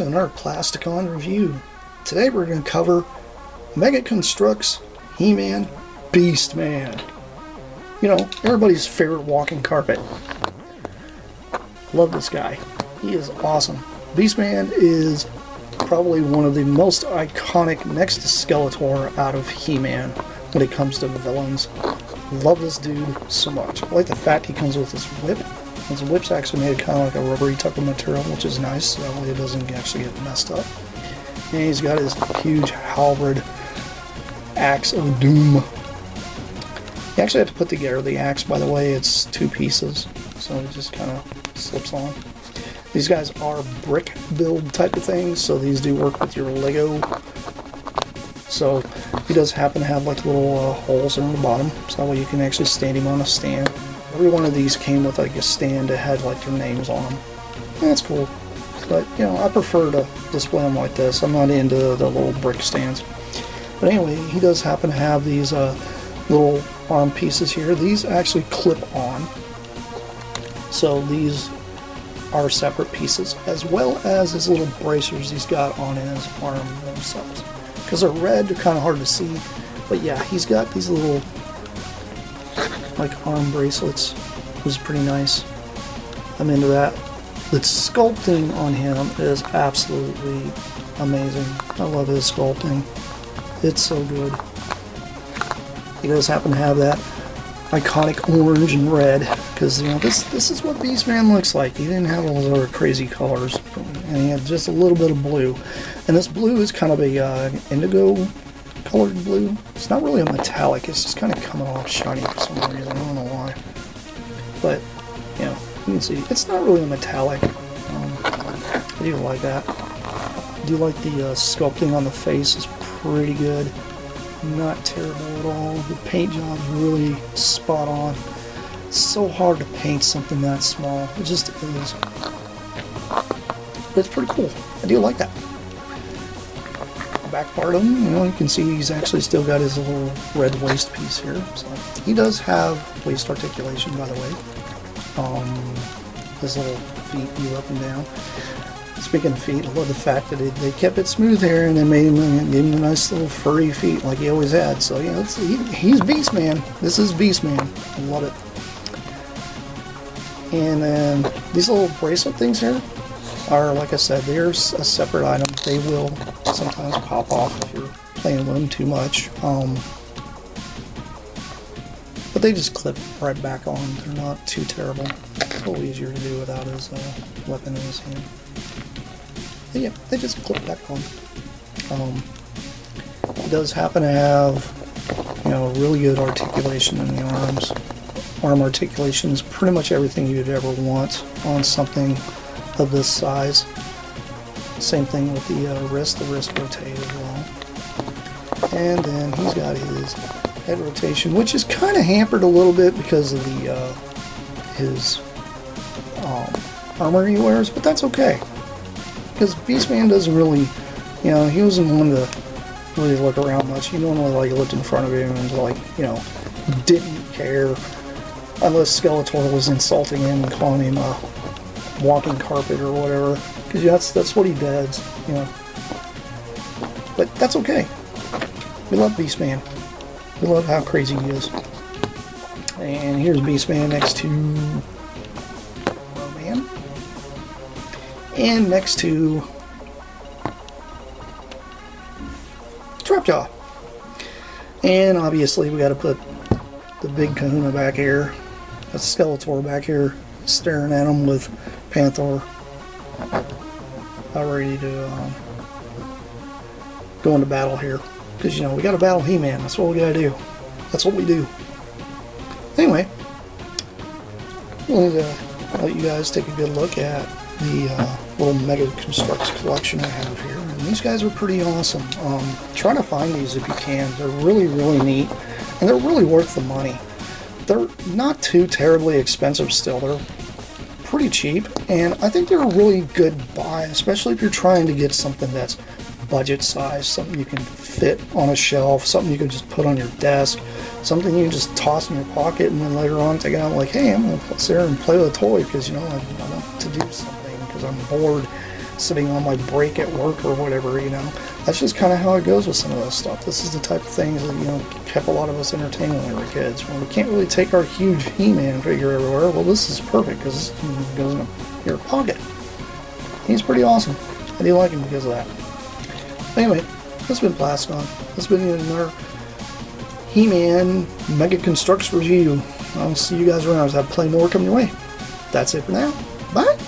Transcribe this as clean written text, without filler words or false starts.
to another Plasticon review. Today we're going to cover Mega Construx He-Man Beastman. You know, everybody's favorite walking carpet. Love this guy. He is awesome. Beastman is probably one of the most iconic next to Skeletor out of He-Man when it comes to villains. Love this dude so much. I like the fact he comes with his whip. His whip's actually made kind of like a rubbery type of material, which is nice, so that way it doesn't actually get messed up. And he's got his huge halberd axe of doom. You actually have to put together the axe, by the way. It's two pieces, so it just kind of slips on. These guys are brick build type of things, so these do work with your Lego. So he does happen to have like little holes in the bottom, so that way you can actually stand him on a stand. Every one of these came with like a stand that had like their names on them. And that's cool. But, you know, I prefer to display them like this. I'm not into the little brick stands. But anyway, he does happen to have these little arm pieces here. These actually clip on. So these are separate pieces, as well as his little bracers he's got on his arm themselves. Because they're red, they're kind of hard to see. But yeah, he's got these little like arm bracelets, which is pretty nice. I'm into that. The sculpting on him is absolutely amazing. I love his sculpting. It's so good. He does happen to have that iconic orange and red, because you know this is what Beastman looks like. He didn't have all those other crazy colors, and he had just a little bit of blue. And this blue is kind of a indigo colored blue. It's not really a metallic, it's just kind of coming off shiny for some reason. I don't know why. But, you know, you can see it's not really a metallic. I do like that. I do like the sculpting on the face is pretty good. Not terrible at all. The paint job is really spot on. It's so hard to paint something that small. It just is. But it's pretty cool. I do like that. Back part of him, you know, you can see he's actually still got his little red waist piece here. So he does have waist articulation, by the way. His little feet move up and down. Speaking of feet, I love the fact that they kept it smooth here and they gave him a nice little furry feet like he always had. So yeah, he's Beastman. This is Beastman. I love it. And then these little bracelet things here are, like I said, they're a separate item. They will sometimes pop off if you're playing with them too much. But they just clip right back on. They're not too terrible. It's a little easier to do without his weapon in his hand. But yeah, they just clip back on. He does happen to have, you know, really good articulation in the arms. Arm articulation is pretty much everything you'd ever want on something of this size. Same thing with the wrist rotate as well. And then he's got his head rotation, which is kind of hampered a little bit because of the his armor he wears, but that's okay. Because Beastman doesn't really, you know, he wasn't one to really look around much. He normally like looked in front of him and like, you know, didn't care unless Skeletor was insulting him and calling him a walking carpet or whatever. Because that's what he does, you know. But that's okay. We love Beastman. We love how crazy he is. And here's Beastman next to Roman. And next to Trapjaw. And obviously we got to put the big kahuna back here. That's Skeletor back here staring at him with Panther about ready to go into battle here. Because, you know, we got to battle He-Man. That's what we got to do. That's what we do. Anyway, I wanted to let you guys take a good look at the little Mega Construx collection I have here. And these guys are pretty awesome. Try to find these if you can. They're really, really neat. And they're really worth the money. They're not too terribly expensive still. They're pretty cheap. And I think they're a really good buy, especially if you're trying to get something that's budget size, something you can fit on a shelf, something you can just put on your desk, something you can just toss in your pocket and then later on take it out like, hey, I'm going to sit there and play with a toy because, you know, I want to do something because I'm bored sitting on my break at work or whatever, you know. That's just kind of how it goes with some of this stuff. This is the type of things that, you know, kept a lot of us entertained when we were kids. When we can't really take our huge He-Man figure everywhere, well, this is perfect because it goes in your pocket. He's pretty awesome. I do like him because of that. Anyway, this has been Plasticon. This has been another He-Man Mega Construx review. I'll see you guys around. I have plenty more coming your way. That's it for now. Bye!